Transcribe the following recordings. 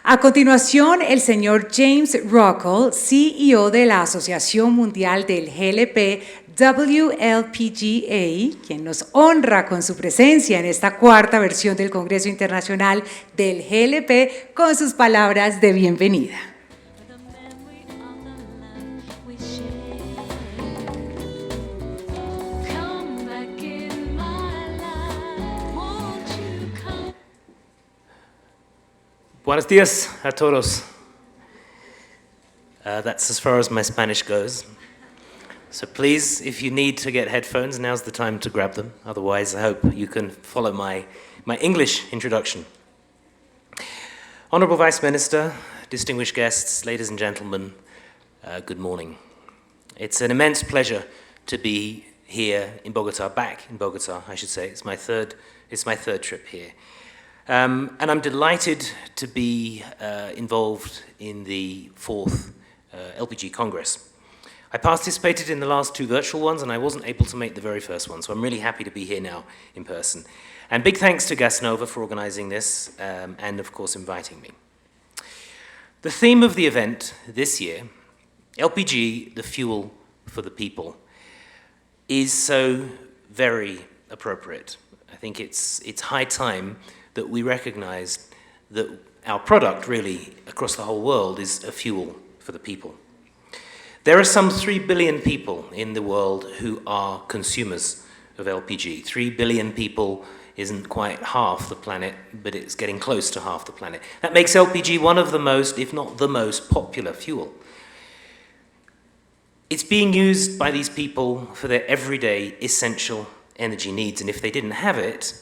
A continuación, el señor James Rockall, CEO de la Asociación Mundial del GLP, WLPGA, quien nos honra con su presencia en esta cuarta versión del Congreso Internacional del GLP, con sus palabras de bienvenida. Buenos días a todos. That's as far as my Spanish goes. So please, if you need to get headphones, now's the time to grab them. Otherwise, I hope you can follow my English introduction. Honourable Vice Minister, distinguished guests, ladies and gentlemen, good morning. It's an immense pleasure to be here in Bogota, back in Bogota, I should say. It's my third trip here. And I'm delighted to be involved in the fourth LPG Congress. I participated in the last two virtual ones and I wasn't able to make the very first one, so I'm really happy to be here now in person. And big thanks to GASNOVA for organizing this and of course inviting me. The theme of the event this year, LPG, the fuel for the people, is so very appropriate. I think it's high time that we recognize that our product really across the whole world is a fuel for the people. There are some 3 billion people in the world who are consumers of LPG. 3 billion people isn't quite half the planet, but it's getting close to half the planet. That makes LPG one of the most, if not the most, popular fuel. It's being used by these people for their everyday essential energy needs, and if they didn't have it,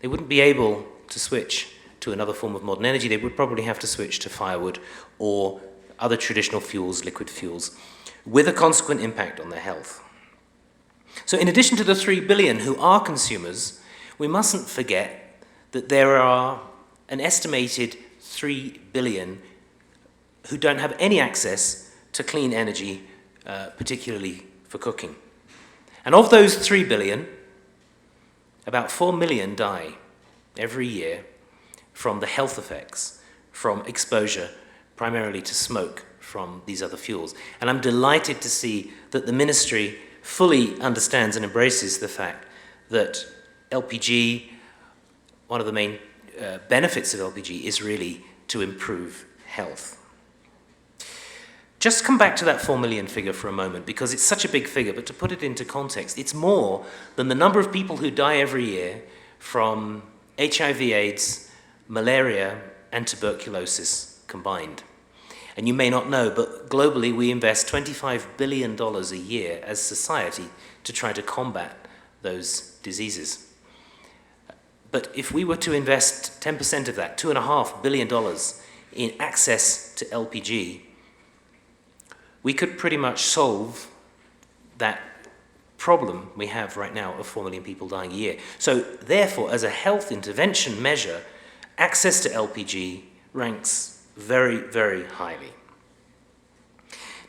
they wouldn't be able to switch to another form of modern energy. They would probably have to switch to firewood or other traditional fuels, liquid fuels, with a consequent impact on their health. So in addition to the 3 billion who are consumers, we mustn't forget that there are an estimated 3 billion who don't have any access to clean energy, particularly for cooking. And of those 3 billion, about 4 million die every year from the health effects from exposure primarily to smoke from these other fuels. And I'm delighted to see that the ministry fully understands and embraces the fact that LPG, one of the main benefits of LPG is really to improve health. Just come back to that 4 million figure for a moment because it's such a big figure, but to put it into context, it's more than the number of people who die every year from HIV/AIDS, malaria, and tuberculosis combined. And you may not know, but globally we invest $25 billion a year as society to try to combat those diseases. But if we were to invest 10% of that, $2.5 billion in access to LPG, we could pretty much solve that problem we have right now of 4 million people dying a year. So therefore, as a health intervention measure, access to LPG ranks very, very highly.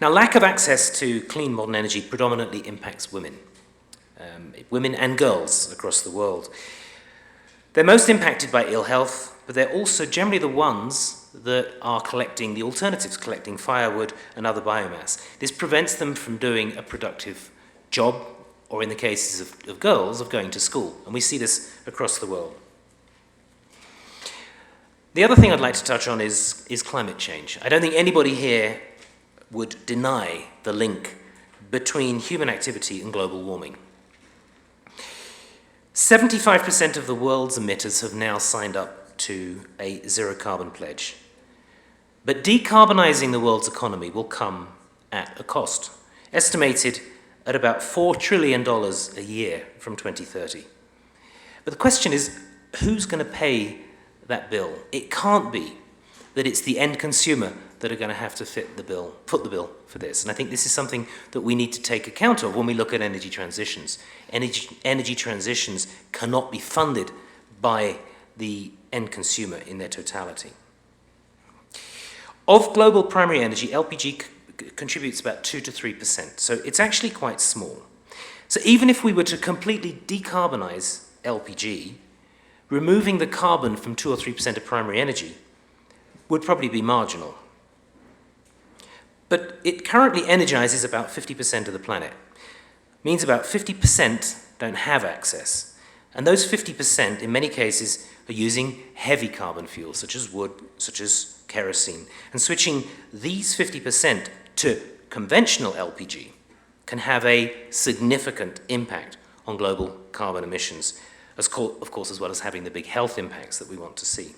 Now, lack of access to clean modern energy predominantly impacts women, women and girls across the world. They're most impacted by ill health, but they're also generally the ones that are collecting the alternatives, collecting firewood and other biomass. This prevents them from doing a productive job, or in the cases of girls, of going to school. And we see this across the world. The other thing I'd like to touch on is climate change. I don't think anybody here would deny the link between human activity and global warming. 75% of the world's emitters have now signed up to a zero-carbon pledge. But decarbonizing the world's economy will come at a cost, estimated at about $4 trillion a year from 2030. But the question is, who's going to pay that bill? It can't be that it's the end consumer that are going to have to foot the bill for this. And I think this is something that we need to take account of when we look at energy transitions. Energy transitions cannot be funded by the end consumer in their totality. Of global primary energy, LPG contributes about 2 to 3%, so it's actually quite small. So even if we were to completely decarbonize LPG, removing the carbon from 2 or 3% of primary energy would probably be marginal. But it currently energizes about 50% of the planet. Means about 50% don't have access. And those 50% in many cases are using heavy carbon fuels, such as wood, such as kerosene. And switching these 50% to conventional LPG can have a significant impact on global carbon emissions, of course, as well as having the big health impacts that we want to see.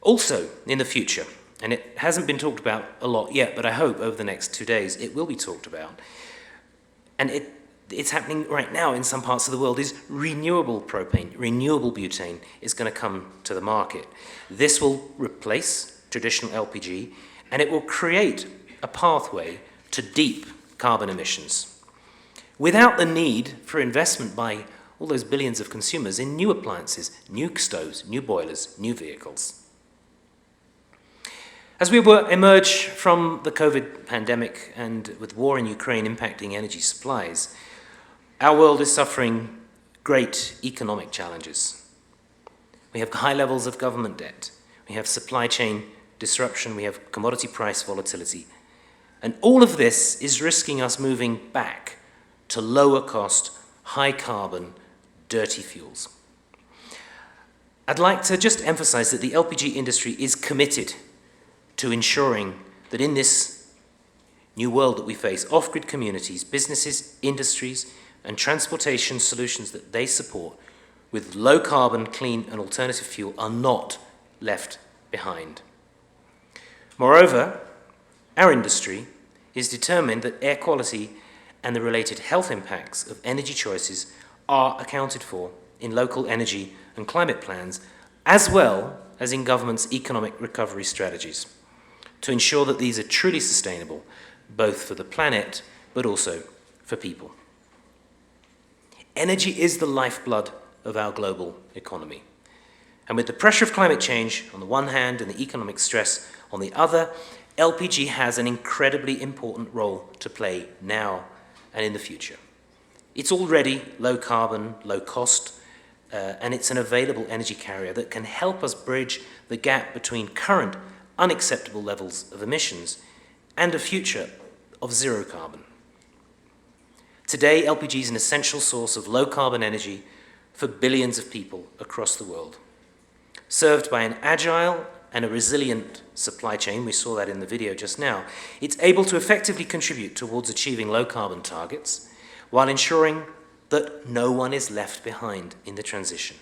Also, in the future, and it hasn't been talked about a lot yet, but I hope over the next 2 days it will be talked about, and it's happening right now in some parts of the world, is renewable propane, renewable butane is going to come to the market. This will replace traditional LPG, and it will create a pathway to deep carbon emissions without the need for investment by all those billions of consumers in new appliances, new stoves, new boilers, new vehicles. As we emerge from the COVID pandemic and with war in Ukraine impacting energy supplies, our world is suffering great economic challenges. We have high levels of government debt, we have supply chain disruption, we have commodity price volatility, and all of this is risking us moving back to lower cost, high carbon, dirty fuels. I'd like to just emphasize that the LPG industry is committed to ensuring that in this new world that we face, off-grid communities, businesses, industries, and transportation solutions that they support with low carbon, clean, and alternative fuel are not left behind. Moreover, our industry is determined that air quality and the related health impacts of energy choices are accounted for in local energy and climate plans, as well as in government's economic recovery strategies, to ensure that these are truly sustainable, both for the planet, but also for people. Energy is the lifeblood of our global economy. And with the pressure of climate change on the one hand and the economic stress on the other, LPG has an incredibly important role to play now and in the future. It's already low carbon, low cost, and it's an available energy carrier that can help us bridge the gap between current unacceptable levels of emissions and a future of zero carbon. Today, LPG is an essential source of low-carbon energy for billions of people across the world. Served by an agile and a resilient supply chain, we saw that in the video just now, it's able to effectively contribute towards achieving low-carbon targets while ensuring that no one is left behind in the transition.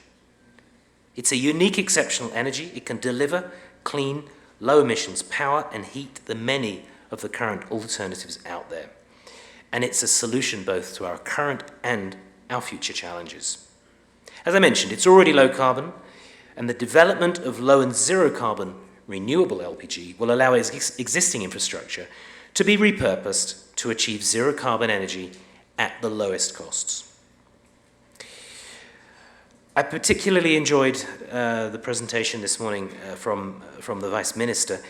It's a unique, exceptional energy. It can deliver clean, low-emissions power and heat than many of the current alternatives out there. And it's a solution both to our current and our future challenges. As I mentioned, it's already low carbon, and the development of low and zero carbon renewable LPG will allow existing infrastructure to be repurposed to achieve zero carbon energy at the lowest costs. I particularly enjoyed the presentation this morning from the Vice Minister.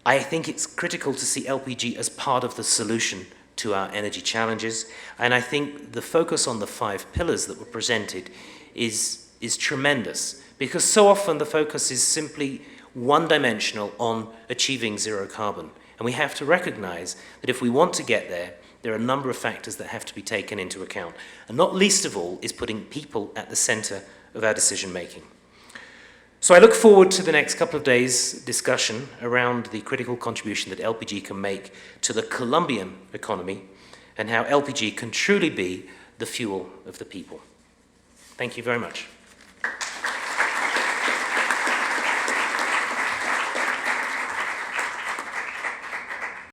I think it's critical to see LPG as part of the solution to our energy challenges, and I think the focus on the 5 pillars that were presented is tremendous, because so often the focus is simply one-dimensional on achieving zero carbon, and we have to recognize that if we want to get there, there are a number of factors that have to be taken into account, and not least of all is putting people at the center of our decision-making. So I look forward to the next couple of days' discussion around the critical contribution that LPG can make to the Colombian economy and how LPG can truly be the fuel of the people. Thank you very much.